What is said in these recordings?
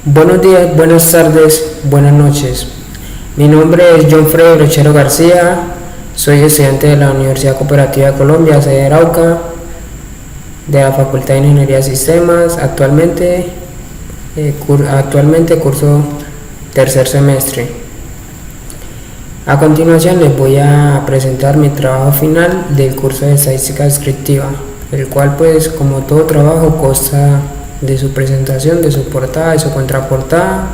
Buenos días, buenas tardes, buenas noches. Mi nombre es John Freddy Brochero García, soy estudiante de la Universidad Cooperativa de Colombia, sede Arauca, de la Facultad de Ingeniería de Sistemas. Actualmente curso tercer semestre. A continuación les voy a presentar mi trabajo final del curso de Estadística Descriptiva, el cual pues como todo trabajo consta de su presentación, de su portada, de su contraportada,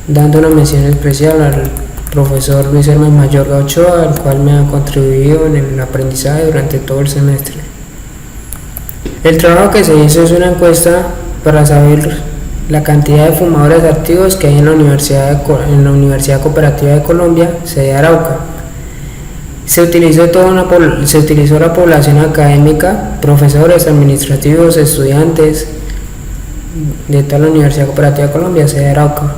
dando una mención especial al profesor Luis Hermes Mayorga Ochoa, el cual me ha contribuido en el aprendizaje durante todo el semestre. El trabajo que se hizo es una encuesta para saber la cantidad de fumadores activos que hay en la Universidad Cooperativa de Colombia, sede Arauca. Se utilizó la población académica, profesores, administrativos, estudiantes de toda la Universidad Cooperativa de Colombia, sede Arauca.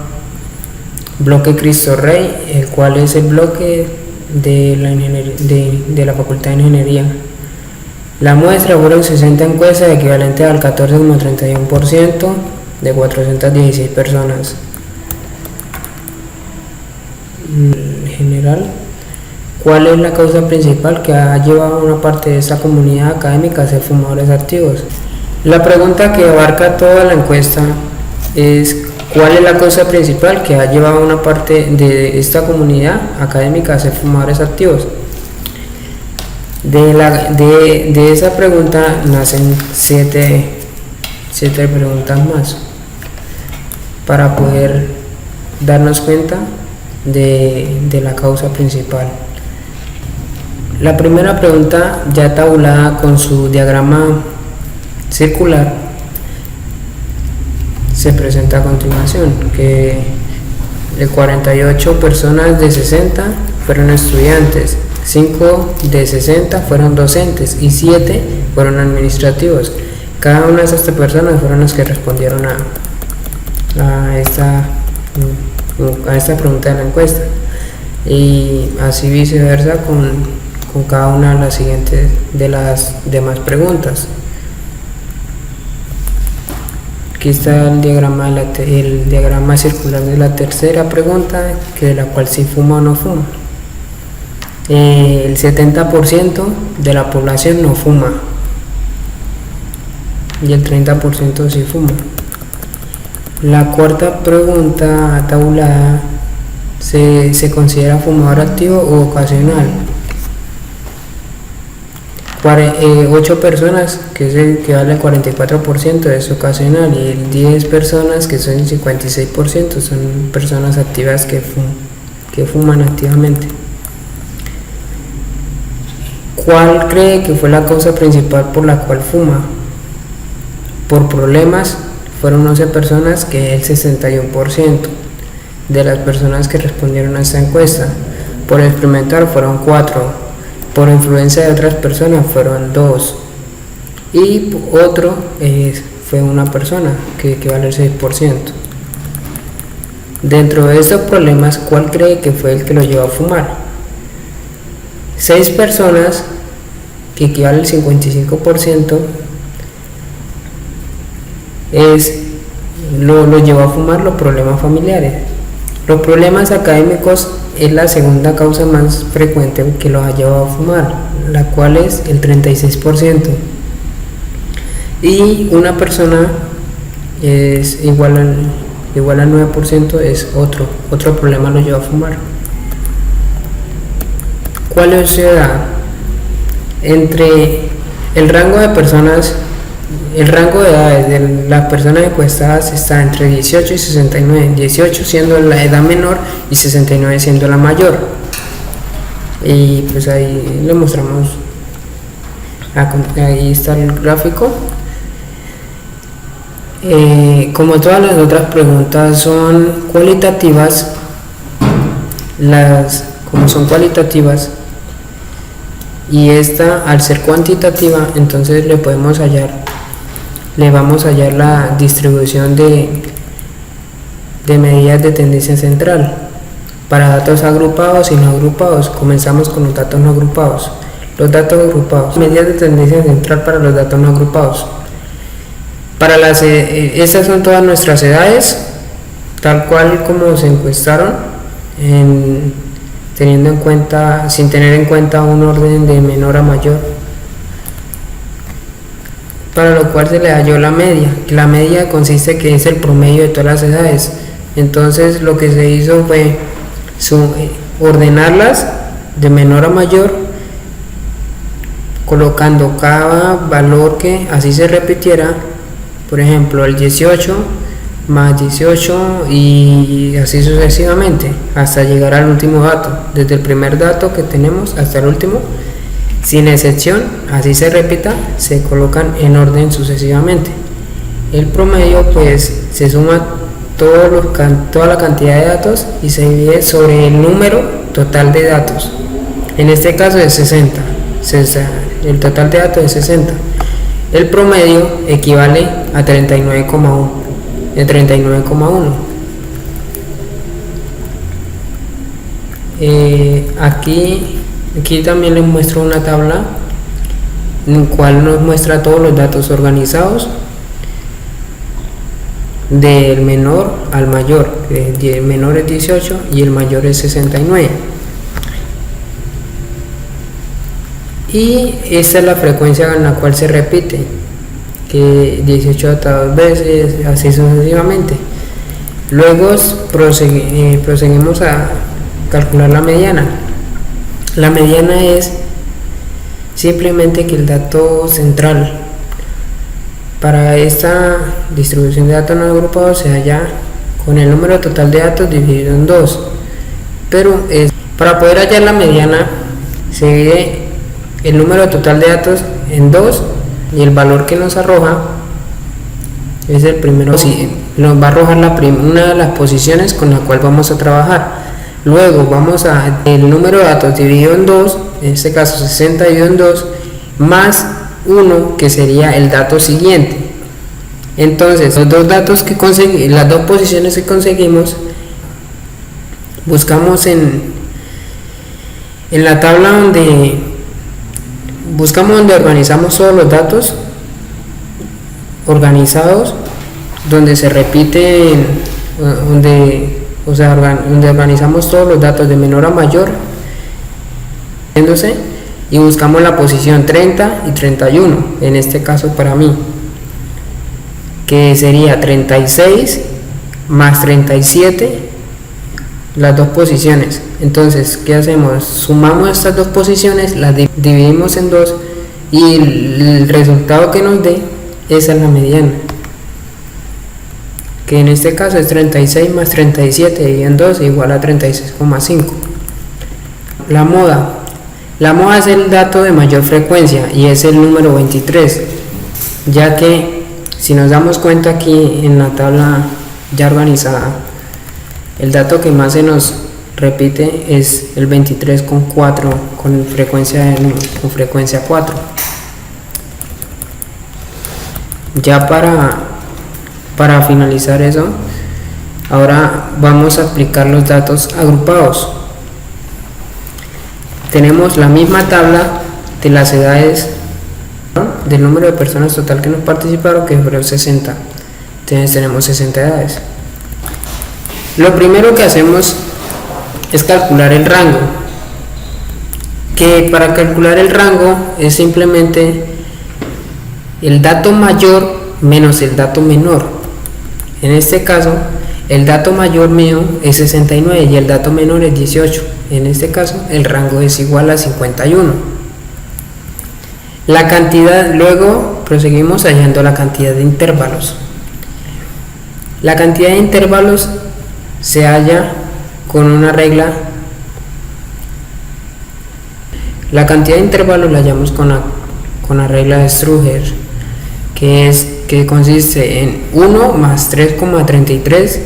Bloque Cristo Rey, el cual es el bloque de la Facultad de Ingeniería. La muestra fueron 60 encuestas, equivalente al 14,31% de 416 personas. En general, ¿cuál es la causa principal que ha llevado a una parte de esta comunidad académica a ser fumadores activos? La pregunta que abarca toda la encuesta es: ¿cuál es la causa principal que ha llevado a una parte de esta comunidad académica a ser fumadores activos? De esa pregunta nacen siete preguntas más para poder darnos cuenta de la causa principal. La primera pregunta, ya tabulada con su diagrama circular, se presenta a continuación, que de 48 personas de 60 fueron estudiantes, 5 de 60 fueron docentes y 7 fueron administrativos. Cada una de estas personas fueron las que respondieron a esta pregunta de la encuesta, y así viceversa con cada una de las siguientes de las demás preguntas. Aquí está el diagrama circular de la tercera pregunta, que de la cual si fuma o no fuma. El 70% de la población no fuma y el 30% sí fuma. La cuarta pregunta tabulada, ¿se considera fumador activo o ocasional? 8 personas, que es el que vale el 44%, es ocasional, y 10 personas, que son el 56%, son personas activas que fuman activamente. ¿Cuál cree que fue la causa principal por la cual fuma? Por problemas fueron 11 personas, que es el 61% de las personas que respondieron a esta encuesta. Por experimentar fueron 4. Por influencia de otras personas fueron 2, y otro fue una persona, que equivale al 6%. Dentro de estos problemas, ¿cuál cree que fue el que lo llevó a fumar? 6 personas, que equivale al 55%, lo llevó a fumar los problemas familiares. Los problemas académicos es la segunda causa más frecuente que los ha llevado a fumar, la cual es el 36%. Y una persona es igual al 9%, es otro problema lo lleva a fumar. ¿Cuál es su edad? Entre el rango de personas, el rango de edades de las personas encuestadas está entre 18 y 69, 18 siendo la edad menor y 69 siendo la mayor. Y pues ahí le mostramos, ahí está el gráfico. Como todas las otras preguntas son cualitativas, como son cualitativas, y esta al ser cuantitativa, entonces le vamos a hallar la distribución de medidas de tendencia central para datos agrupados y no agrupados. Comenzamos con los datos no agrupados. Los datos agrupados, medidas de tendencia central para los datos no agrupados. Estas son todas nuestras edades, tal cual como se encuestaron, sin tener en cuenta un orden de menor a mayor, para lo cual se le halló la media. La media consiste que es el promedio de todas las edades. Entonces lo que se hizo fue ordenarlas de menor a mayor, colocando cada valor que así se repitiera. Por ejemplo, el 18 más 18 y así sucesivamente hasta llegar al último dato, desde el primer dato que tenemos hasta el último, sin excepción, así se repita, se colocan en orden sucesivamente. El promedio pues se suma toda la cantidad de datos y se divide sobre el número total de datos. En este caso es 60, el total de datos es 60. El promedio equivale a 39,1. Aquí también les muestro una tabla en la cual nos muestra todos los datos organizados del menor al mayor. El menor es 18 y el mayor es 69. Y esta es la frecuencia en la cual se repite, que 18 hasta 2 veces, así sucesivamente. Luego proseguimos a calcular la mediana. La mediana es simplemente que el dato central para esta distribución de datos no agrupados se halla con el número total de datos dividido en 2. Pero para poder hallar la mediana se divide el número total de datos en 2 y el valor que nos arroja es el primero. Sí, nos va a arrojar una de las posiciones con la cual vamos a trabajar. Luego vamos a el número de datos dividido en 2, en este caso 60 dividido en 2, más 1 que sería el dato siguiente. Entonces los dos datos que las dos posiciones que conseguimos, buscamos en la tabla donde organizamos todos los datos organizados, donde se repiten, donde organizamos todos los datos de menor a mayor, y buscamos la posición 30 y 31, en este caso para mí, que sería 36 más 37, las dos posiciones. Entonces, ¿qué hacemos? Sumamos estas dos posiciones, las dividimos en 2 y el resultado que nos dé, esa es la mediana, que en este caso es 36 más 37 dividido en 2 igual a 36,5. La moda es el dato de mayor frecuencia y es el número 23, ya que si nos damos cuenta aquí en la tabla ya organizada, el dato que más se nos repite es el 23,4 con frecuencia 4. Ya para finalizar eso, ahora vamos a aplicar los datos agrupados. Tenemos la misma tabla de las edades, del número de personas total que nos participaron, que fueron 60. Entonces tenemos 60 edades. Lo primero que hacemos es calcular el rango, que para calcular el rango es simplemente el dato mayor menos el dato menor. En este caso, el dato mayor mío es 69 y el dato menor es 18. En este caso, el rango es igual a 51. La cantidad, luego proseguimos hallando la cantidad de intervalos. La cantidad de intervalos se halla con una regla. La cantidad de intervalos la hallamos con la regla de Strudger, que consiste en 1 más 3,33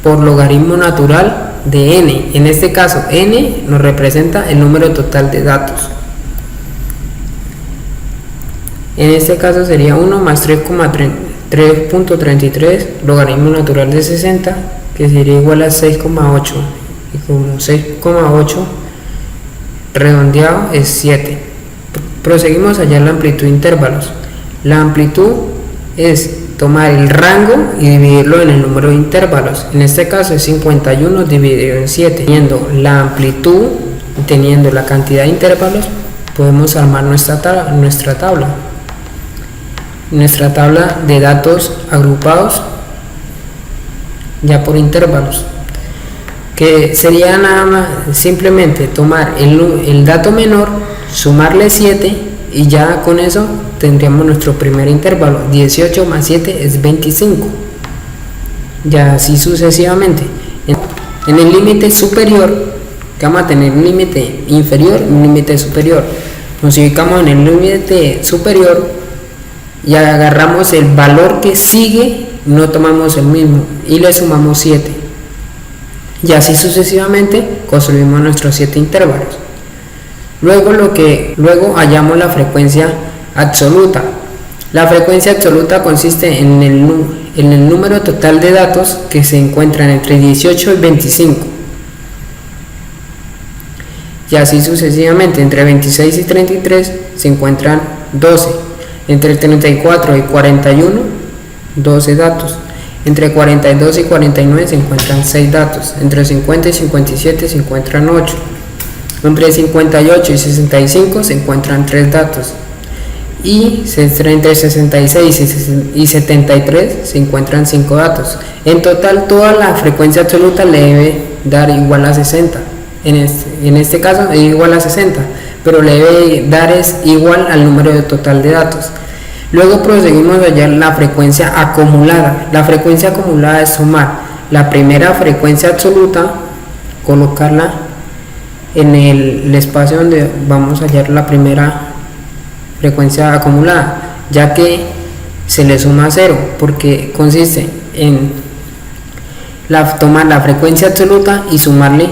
por logaritmo natural de n. En este caso, n nos representa el número total de datos. En este caso sería 1 más 3.33 logaritmo natural de 60, que sería igual a 6,8. Y como 6,8 redondeado es 7. Proseguimos a hallar la amplitud de intervalos. La amplitud es tomar el rango y dividirlo en el número de intervalos. En este caso es 51 dividido en 7. Teniendo la amplitud y teniendo la cantidad de intervalos, podemos armar nuestra tabla de datos agrupados ya por intervalos, que sería nada más simplemente tomar el dato menor, sumarle 7 y ya con eso tendríamos nuestro primer intervalo. 18 más 7 es 25, ya así sucesivamente. En el límite superior, que vamos a tener un límite inferior y un límite superior, nos ubicamos en el límite superior y agarramos el valor que sigue, no tomamos el mismo y le sumamos 7, y así sucesivamente construimos nuestros 7 intervalos. Luego hallamos la frecuencia absoluta. La frecuencia absoluta consiste en el número total de datos que se encuentran entre 18 y 25, y así sucesivamente. Entre 26 y 33 se encuentran 12, entre 34 y 41 12 datos, entre 42 y 49 se encuentran 6 datos, entre 50 y 57 se encuentran 8, entre 58 y 65 se encuentran 3 datos, y entre 66 y 73 se encuentran 5 datos. En total, toda la frecuencia absoluta le debe dar igual a 60. En este caso es igual a 60, pero le debe dar es igual al número total de datos. Luego proseguimos a hallar la frecuencia acumulada. La frecuencia acumulada es sumar la primera frecuencia absoluta, colocarla en el espacio donde vamos a hallar la primera frecuencia acumulada, ya que se le suma 0, porque consiste en tomar la frecuencia absoluta y sumarle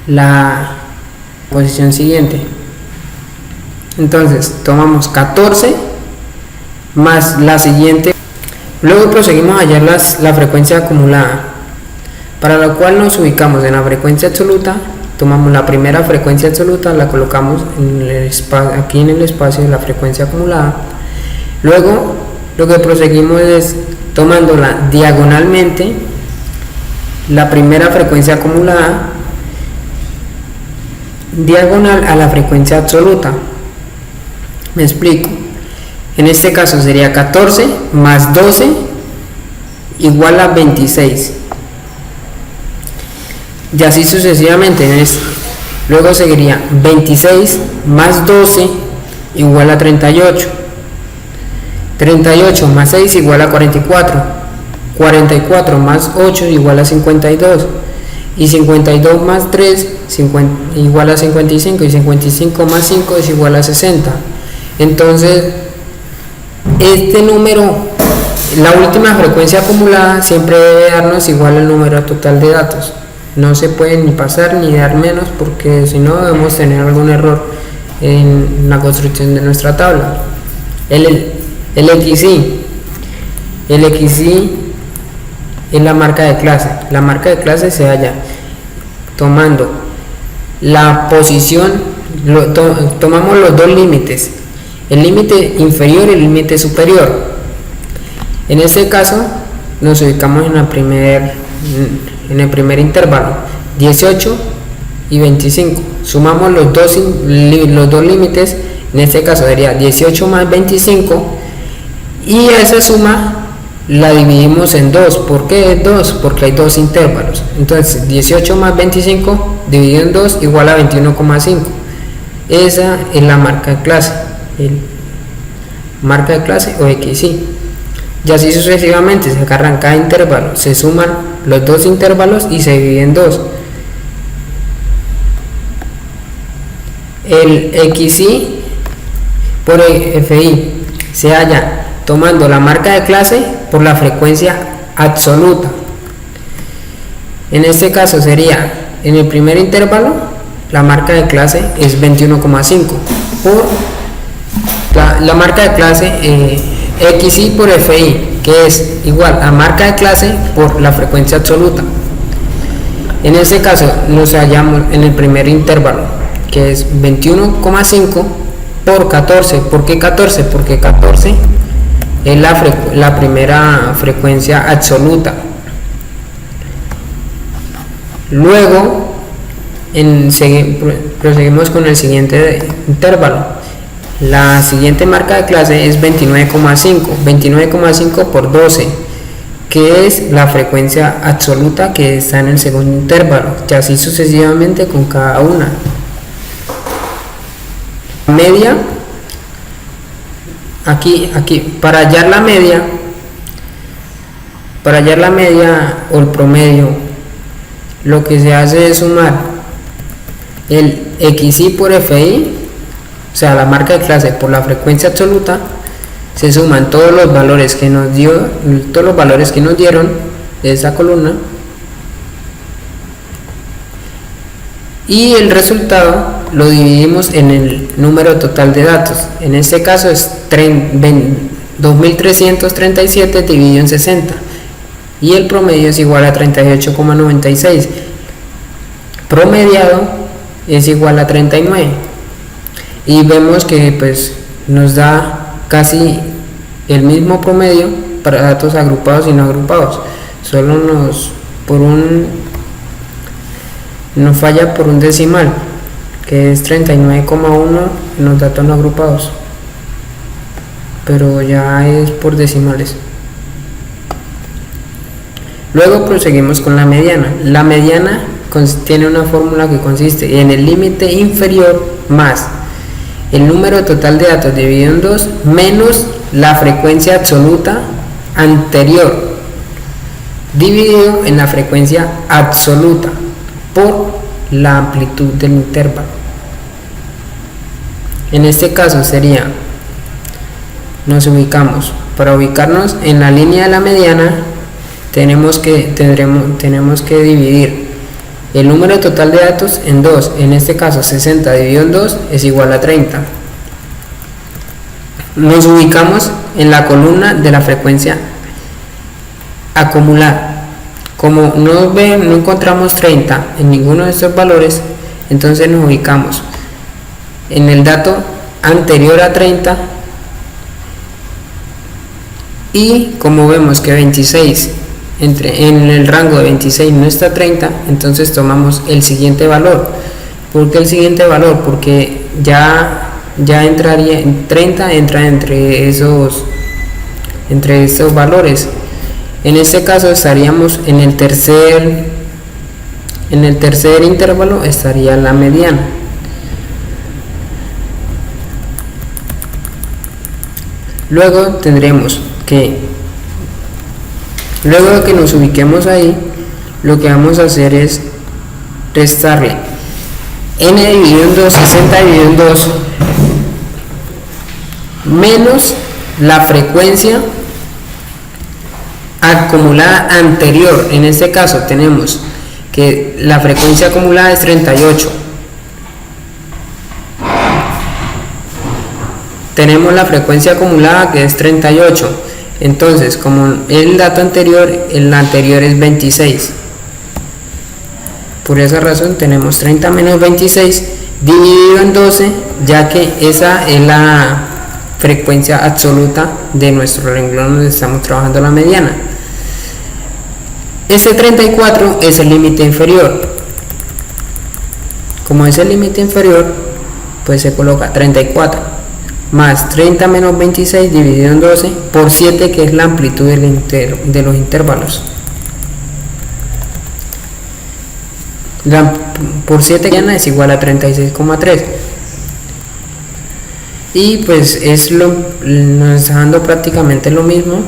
la posición siguiente. Entonces tomamos 14 más la siguiente. Luego proseguimos a hallar la frecuencia acumulada, para lo cual nos ubicamos en la frecuencia absoluta. Tomamos la primera frecuencia absoluta, la colocamos aquí en el espacio de la frecuencia acumulada. Luego lo que proseguimos es tomándola diagonalmente, la primera frecuencia acumulada diagonal a la frecuencia absoluta. Me explico. En este caso sería 14 más 12 igual a 26, y así sucesivamente. Luego seguiría 26 más 12 igual a 38, 38 más 6 igual a 44, 44 más 8 igual a 52, y 52 más 3 igual a 55, y 55 más 5 es igual a 60. Entonces este número, la última frecuencia acumulada, siempre debe darnos igual al número total de datos. No se puede ni pasar ni dar menos, porque si no debemos tener algún error en la construcción de nuestra tabla. El XY es la marca de clase. La marca de clase se halla tomando la posición, tomamos los dos límites, el límite inferior y el límite superior. En este caso nos ubicamos en el primer intervalo, 18 y 25. Sumamos los dos límites. En este caso sería 18 más 25, y esa suma la dividimos en 2. ¿Por qué 2? Porque hay dos intervalos. Entonces 18 más 25 dividido en 2 igual a 21,5. Esa es la marca de clase, marca de clase o XY. Y así sucesivamente se agarran cada intervalo, se suman los dos intervalos y se dividen en 2. El XY por FY se halla tomando la marca de clase por la frecuencia absoluta. En este caso sería, en el primer intervalo, la marca de clase es 21,5 por la marca de clase XY por FY, que es igual a marca de clase por la frecuencia absoluta. En este caso nos hallamos en el primer intervalo, que es 21,5 por 14. ¿Por qué 14? Porque 14 es la primera frecuencia absoluta. Luego proseguimos con el siguiente intervalo. La siguiente marca de clase es 29,5 por 12, que es la frecuencia absoluta que está en el segundo intervalo, y así sucesivamente con cada una. Media, aquí para hallar la media o el promedio, lo que se hace es sumar el XI por FI, o sea, la marca de clase por la frecuencia absoluta. Se suman todos los valores que nos dieron de esa columna, y el resultado lo dividimos en el número total de datos. En este caso es 2337 dividido en 60, y el promedio es igual a 38,96. Promediado es igual a 39, y vemos que pues nos da casi el mismo promedio para datos agrupados y no agrupados. Solo nos falla por un decimal, que es 39,1 en los datos no agrupados, pero ya es por decimales. Luego proseguimos con la mediana. La mediana tiene una fórmula que consiste en el límite inferior más el número total de datos dividido en 2 menos la frecuencia absoluta anterior dividido en la frecuencia absoluta por la amplitud del intervalo. En este caso sería, para ubicarnos en la línea de la mediana, tenemos que dividir el número total de datos en 2. En este caso 60 dividido en 2 es igual a 30. Nos ubicamos en la columna de la frecuencia acumulada. Como no encontramos 30 en ninguno de estos valores, entonces nos ubicamos en el dato anterior a 30, y como vemos que 26 en el rango de 26 no está 30, entonces tomamos el siguiente valor. ¿Por qué el siguiente valor? Porque ya entraría en 30, entra entre estos valores. En este caso estaríamos en el tercer intervalo, estaría la mediana. Luego tendremos que, luego de que nos ubiquemos ahí, lo que vamos a hacer es restarle n dividido en 2, 60 dividido en 2, menos la frecuencia acumulada anterior. En este caso tenemos que la frecuencia acumulada es 38. Tenemos la frecuencia acumulada que es 38. Entonces, como el dato anterior, el anterior es 26. Por esa razón tenemos 30 menos 26 dividido en 12, ya que esa es la frecuencia absoluta de nuestro renglón donde estamos trabajando la mediana. Este 34 es el límite inferior. Como es el límite inferior, pues se coloca 34 más 30 menos 26 dividido en 12 por 7, que es la amplitud de los intervalos. Por 7 es igual a 36,3. Y pues nos está dando prácticamente lo mismo.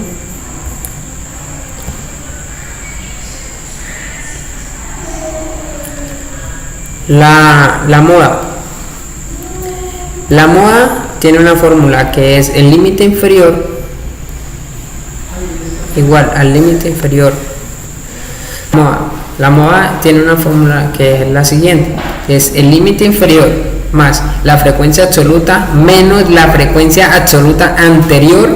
La moda tiene una fórmula que es el límite inferior igual al límite inferior. La moda tiene una fórmula que es la siguiente, que es el límite inferior más la frecuencia absoluta menos la frecuencia absoluta anterior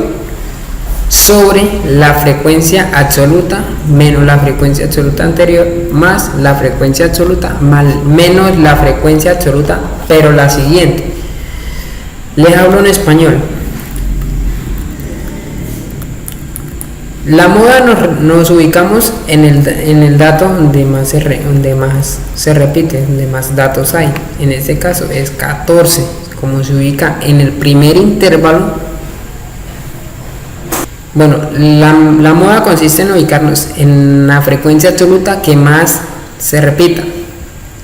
sobre la frecuencia absoluta menos la frecuencia absoluta anterior más la frecuencia absoluta menos la frecuencia absoluta, pero la siguiente. Les hablo en español. La moda nos ubicamos en el dato donde más se repite, donde más datos hay. En este caso es 14, como se ubica en el primer intervalo. Bueno, la moda consiste en ubicarnos en la frecuencia absoluta que más se repita.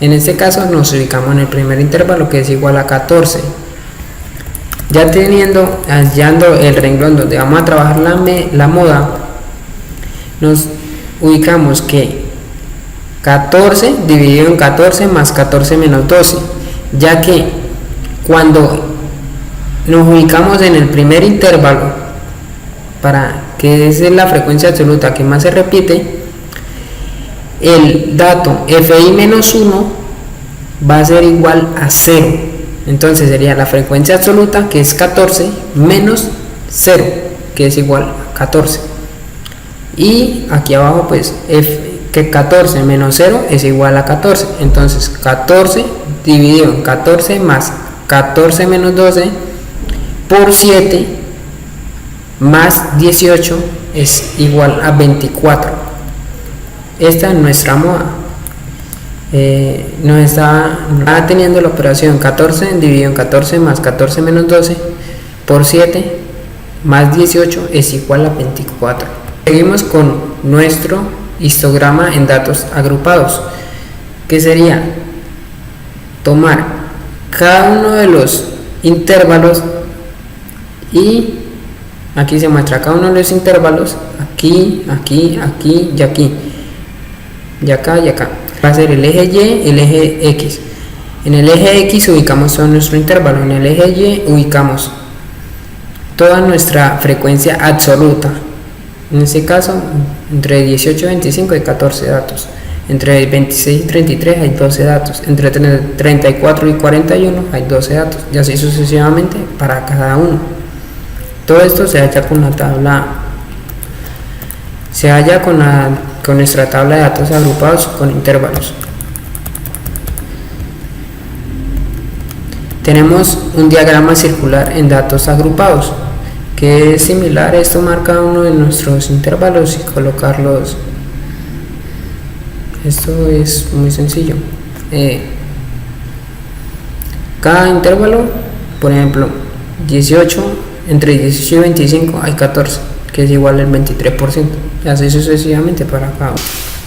En este caso nos ubicamos en el primer intervalo, que es igual a 14. Ya hallando el renglón donde vamos a trabajar la moda, nos ubicamos que 14 dividido en 14 más 14 menos 12, ya que cuando nos ubicamos en el primer intervalo, que es la frecuencia absoluta que más se repite, el dato fi menos 1 va a ser igual a 0. Entonces sería la frecuencia absoluta, que es 14, menos 0, que es igual a 14. Y aquí abajo pues que 14 menos 0 es igual a 14. Entonces 14 dividido en 14 más 14 menos 12 por 7 más 18 es igual a 24. Esta es nuestra moda. Nos está teniendo la operación 14 dividido en 14 más 14 menos 12 por 7 más 18 es igual a 24. Seguimos con nuestro histograma en datos agrupados, que sería tomar cada uno de los intervalos y aquí se muestra cada uno de los intervalos, aquí, aquí, aquí y aquí, y acá y acá. Va a ser el eje Y, el eje X. En el eje X ubicamos todo nuestro intervalo, en el eje Y ubicamos toda nuestra frecuencia absoluta. En este caso, entre 18 y 25 hay 14 datos, entre 26 y 33 hay 12 datos, entre 34 y 41 hay 12 datos, y así sucesivamente para cada uno. Todo esto se halla con la tabla, con nuestra tabla de datos agrupados con intervalos. Tenemos un diagrama circular en datos agrupados, que es similar. Esto marca uno de nuestros intervalos y colocarlos. Esto es muy sencillo. Cada intervalo, por ejemplo, 18, entre 18 y 25 hay 14, que es igual al 23%, y así sucesivamente para cada uno.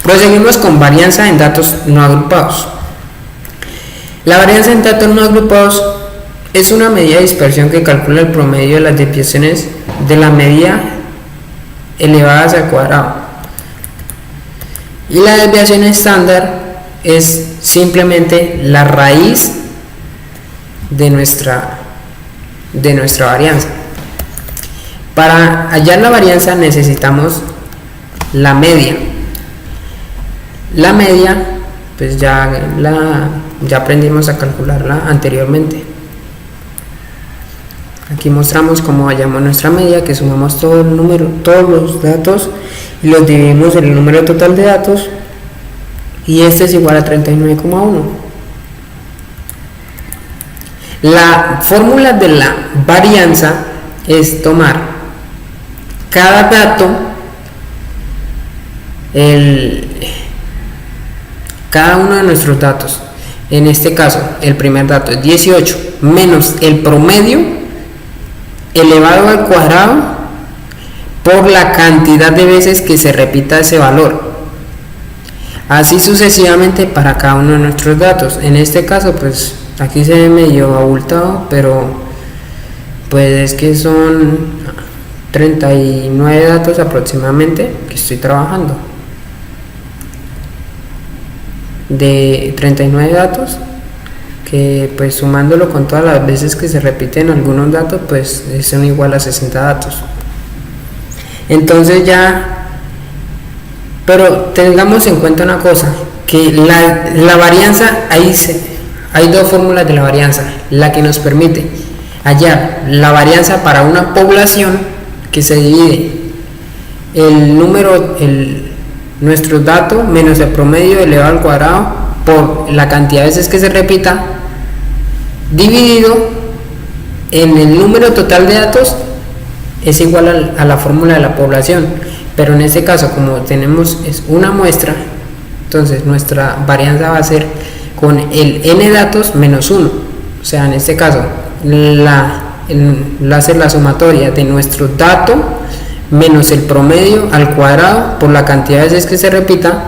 Proseguimos con varianza en datos no agrupados. La varianza en datos no agrupados es una medida de dispersión que calcula el promedio de las desviaciones de la media elevadas al cuadrado. Y la desviación estándar es simplemente la raíz de nuestra varianza. Para hallar la varianza necesitamos la media. La media, pues ya aprendimos a calcularla anteriormente. Aquí mostramos cómo hallamos nuestra media, que sumamos todos los datos y los dividimos en el número total de datos, y este es igual a 39,1. La fórmula de la varianza es tomar cada dato, cada uno de nuestros datos. En este caso, el primer dato es 18 menos el promedio elevado al cuadrado por la cantidad de veces que se repita ese valor. Así sucesivamente para cada uno de nuestros datos. En este caso, pues aquí se ve medio abultado, pero pues es que son 39 datos aproximadamente que estoy trabajando. De 39 datos, que pues sumándolo con todas las veces que se repiten algunos datos, pues son igual a 60 datos. Entonces pero tengamos en cuenta una cosa, que la varianza, hay dos fórmulas de la varianza. La que nos permite hallar la varianza para una población, que se divide nuestro dato menos el promedio elevado al cuadrado por la cantidad de veces que se repita, dividido en el número total de datos, es igual a la fórmula de la población, pero en este caso, como tenemos es una muestra, entonces nuestra varianza va a ser con el n datos menos 1. O sea, en este caso hacer la sumatoria de nuestro dato menos el promedio al cuadrado por la cantidad de veces que se repita,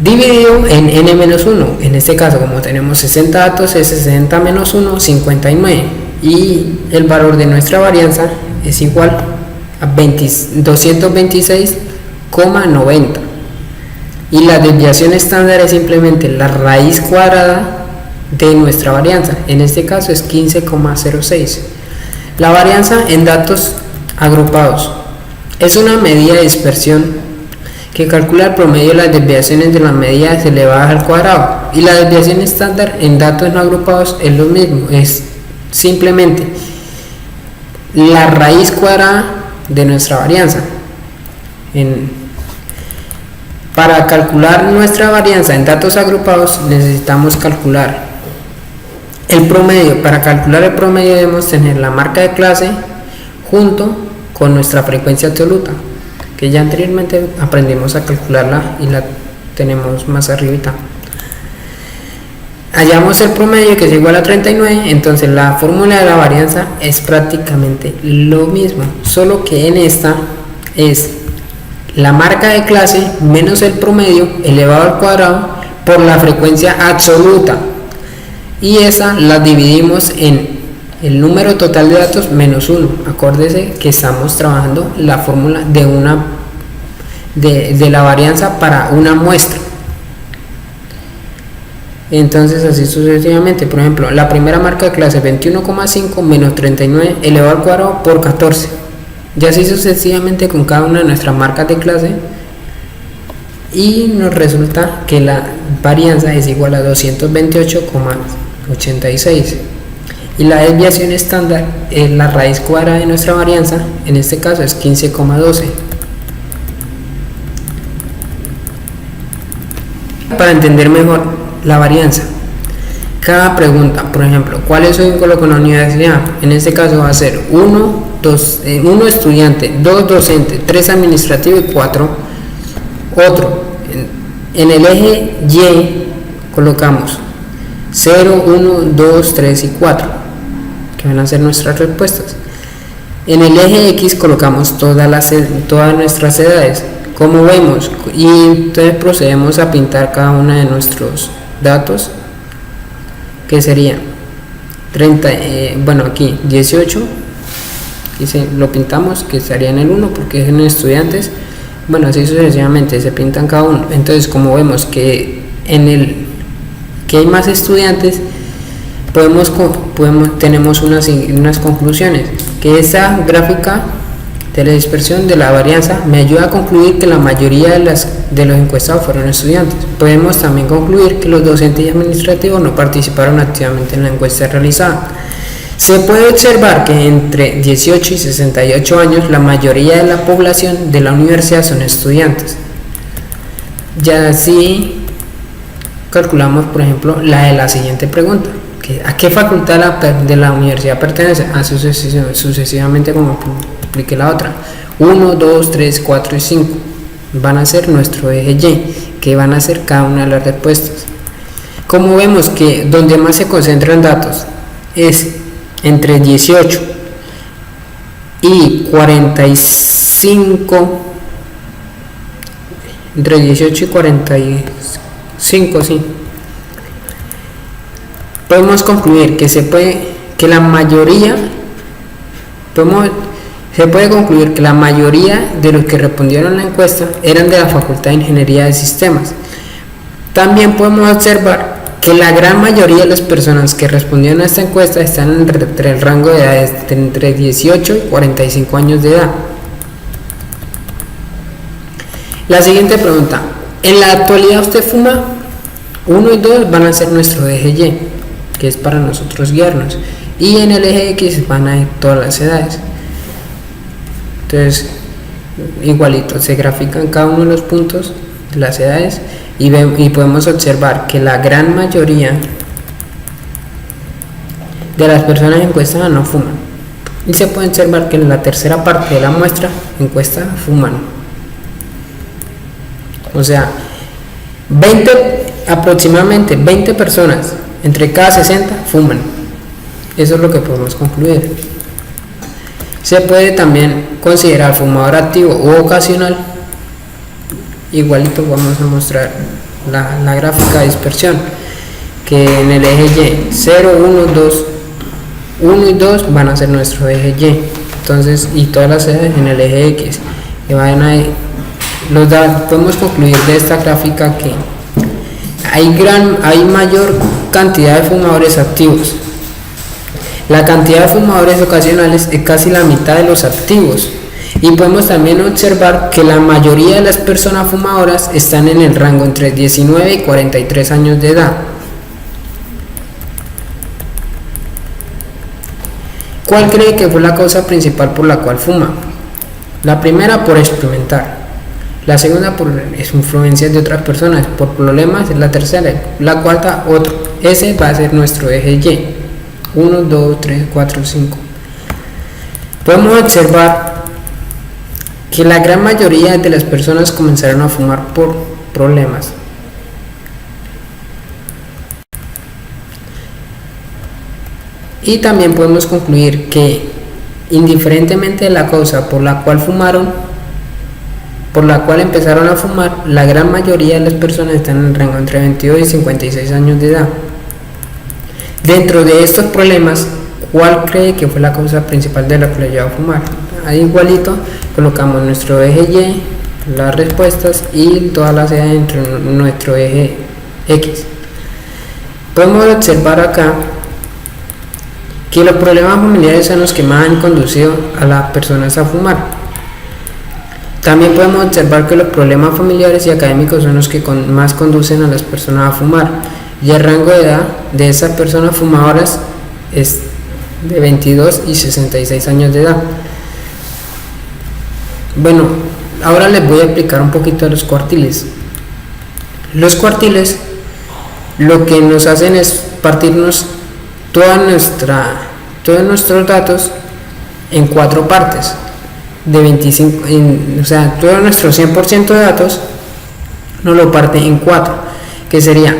dividido en n menos 1. En este caso, como tenemos 60 datos, es 60 menos 1, 59, y el valor de nuestra varianza es igual a 226,90, y la desviación estándar es simplemente la raíz cuadrada de nuestra varianza. En este caso es 15,06. La varianza en datos agrupados es una medida de dispersión que calcula el promedio de las desviaciones de las medidas elevadas al cuadrado, y la desviación estándar en datos no agrupados es lo mismo, es simplemente la raíz cuadrada de nuestra varianza. Para calcular nuestra varianza en datos agrupados necesitamos calcular el promedio. Para calcular el promedio debemos tener la marca de clase junto con nuestra frecuencia absoluta, que ya anteriormente aprendimos a calcularla y la tenemos más arribita. Hallamos el promedio, que es igual a 39, entonces la fórmula de la varianza es prácticamente lo mismo, solo que en esta es la marca de clase menos el promedio elevado al cuadrado por la frecuencia absoluta, y esa la dividimos en el número total de datos menos 1. Acuérdese que estamos trabajando la fórmula de la varianza para una muestra. Entonces así sucesivamente. Por ejemplo, la primera marca de clase 21,5 menos 39 elevado al cuadrado por 14, y así sucesivamente con cada una de nuestras marcas de clase, y nos resulta que la varianza es igual a 228,86, y la desviación estándar es la raíz cuadrada de nuestra varianza, en este caso es 15,12. Para entender mejor la varianza, cada pregunta, por ejemplo, ¿cuál es su vínculo con la universidad? En este caso va a ser 1 estudiante, 2 docente, 3 administrativo y 4 otro. En el eje Y colocamos 0, 1, 2, 3 y 4, que van a ser nuestras respuestas. En el eje X colocamos todas nuestras edades, como vemos, y entonces procedemos a pintar cada uno de nuestros datos, que sería 30, aquí 18, y lo pintamos, que estaría en el 1 porque es en estudiantes. Bueno, así sucesivamente se pintan cada uno. Entonces, como vemos que que hay más estudiantes, tenemos unas conclusiones, que esta gráfica de la dispersión de la varianza me ayuda a concluir que la mayoría de los encuestados fueron estudiantes. Podemos también concluir que los docentes y administrativos no participaron activamente en la encuesta realizada. Se puede observar que entre 18 y 68 años la mayoría de la población de la universidad son estudiantes. Ya así calculamos, por ejemplo, la de la siguiente pregunta: ¿a qué facultad de la universidad pertenece? Sucesivamente, como expliqué la otra. 1, 2, 3, 4 y 5 van a ser nuestro eje Y, que van a ser cada una de las respuestas. Como vemos que donde más se concentran datos es entre 18 y 45, entre 18 y 45, sí, podemos concluir que se puede concluir que la mayoría de los que respondieron a la encuesta eran de la Facultad de Ingeniería de Sistemas. También podemos observar que la gran mayoría de las personas que respondieron a esta encuesta están entre el rango de edades entre 18 y 45 años de edad. La siguiente pregunta: ¿en la actualidad usted fuma? 1 y 2 van a ser nuestro eje Y, que es para nosotros guiarnos, y en el eje X van a ir todas las edades. Entonces, igualito, se grafican cada uno de los puntos de las edades, y podemos observar que la gran mayoría de las personas encuestadas no fuman, y se puede observar que en la tercera parte de la muestra encuesta fuman. O sea, aproximadamente 20 personas entre cada 60 fuman. Eso es lo que podemos concluir. Se puede también considerar fumador activo o ocasional. Igualito vamos a mostrar la gráfica de dispersión, que en el eje Y 0, 1, 2, 1 y 2 van a ser nuestro eje Y. Entonces, y todas las ejes en el eje X, que van a podemos concluir de esta gráfica que hay mayor cantidad de fumadores activos. La cantidad de fumadores ocasionales es casi la mitad de los activos, y podemos también observar que la mayoría de las personas fumadoras están en el rango entre 19 y 43 años de edad. ¿Cuál cree que fue la causa principal por la cual fuma? La primera, por experimentar. La segunda, por influencias de otras personas. Por problemas, es la tercera. La cuarta, otro. Ese va a ser nuestro eje Y. 1, 2, 3, 4, 5. Podemos observar que la gran mayoría de las personas comenzaron a fumar por problemas. Y también podemos concluir que, indiferentemente de la causa por la cual empezaron a fumar, la gran mayoría de las personas están en el rango entre 22 y 56 años de edad. Dentro de estos problemas, ¿cuál cree que fue la causa principal de la que le llevó a fumar? Ahí igualito colocamos nuestro eje Y, las respuestas y todas las ejes entre nuestro eje X. Podemos observar acá que los problemas familiares son los que más han conducido a las personas a fumar. También podemos observar que los problemas familiares y académicos son los que más conducen a las personas a fumar, y el rango de edad de esas personas fumadoras es de 22 y 66 años de edad. Bueno, ahora les voy a explicar un poquito de los cuartiles. Los cuartiles lo que nos hacen es partirnos todos nuestros datos en 4 partes de 25, o sea, todo nuestro 100% de datos nos lo parte en 4, que sería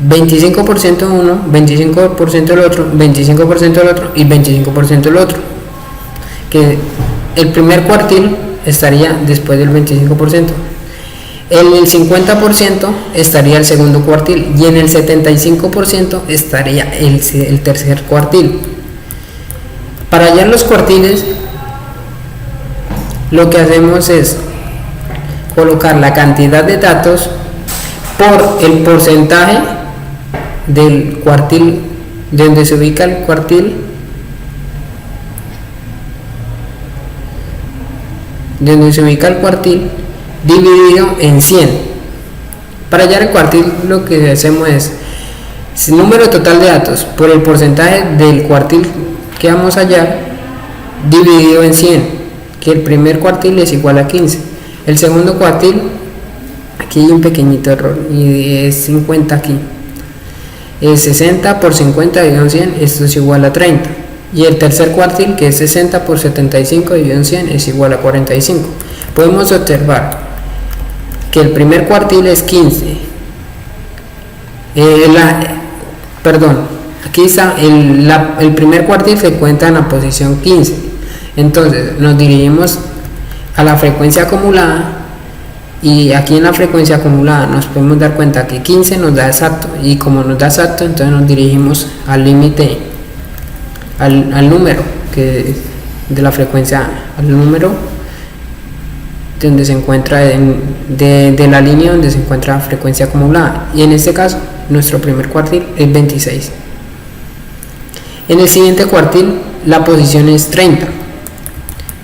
25% de uno, 25% del otro, 25% del otro y 25% del otro, que el primer cuartil estaría después del 25%. En el 50% estaría el segundo cuartil, y en el 75% estaría el tercer cuartil. Para hallar los cuartiles, lo que hacemos es colocar la cantidad de datos por el porcentaje del cuartil, de donde se ubica el cuartil, dividido en 100. Para hallar el cuartil, lo que hacemos es el número total de datos por el porcentaje del cuartil que vamos a hallar dividido en 100, que el primer cuartil es igual a 15. El segundo cuartil, aquí hay un pequeñito error y es 50 aquí, es 60 por 50 dividido en 100, esto es igual a 30. Y el tercer cuartil, que es 60 por 75 dividido en 100, es igual a 45. Podemos observar que el primer cuartil es 15. Aquí está el primer cuartil se cuenta en la posición 15. Entonces nos dirigimos a la frecuencia acumulada, y aquí en la frecuencia acumulada nos podemos dar cuenta que 15 nos da exacto, y como nos da exacto, entonces nos dirigimos al límite, al número que de la frecuencia, al número donde se encuentra de la línea donde se encuentra la frecuencia acumulada, y en este caso nuestro primer cuartil es 26. En el siguiente cuartil la posición es 30.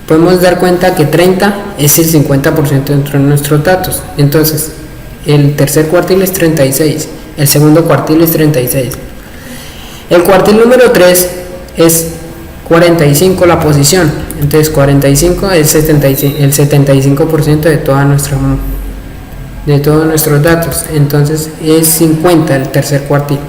Podemos dar cuenta que 30 es el 50% dentro de nuestros datos. Entonces el tercer cuartil es 36, el segundo cuartil es 36. El cuartil número 3 es 45 la posición, entonces 45 es el 75% de todos nuestros datos, entonces es 50 el tercer cuartil.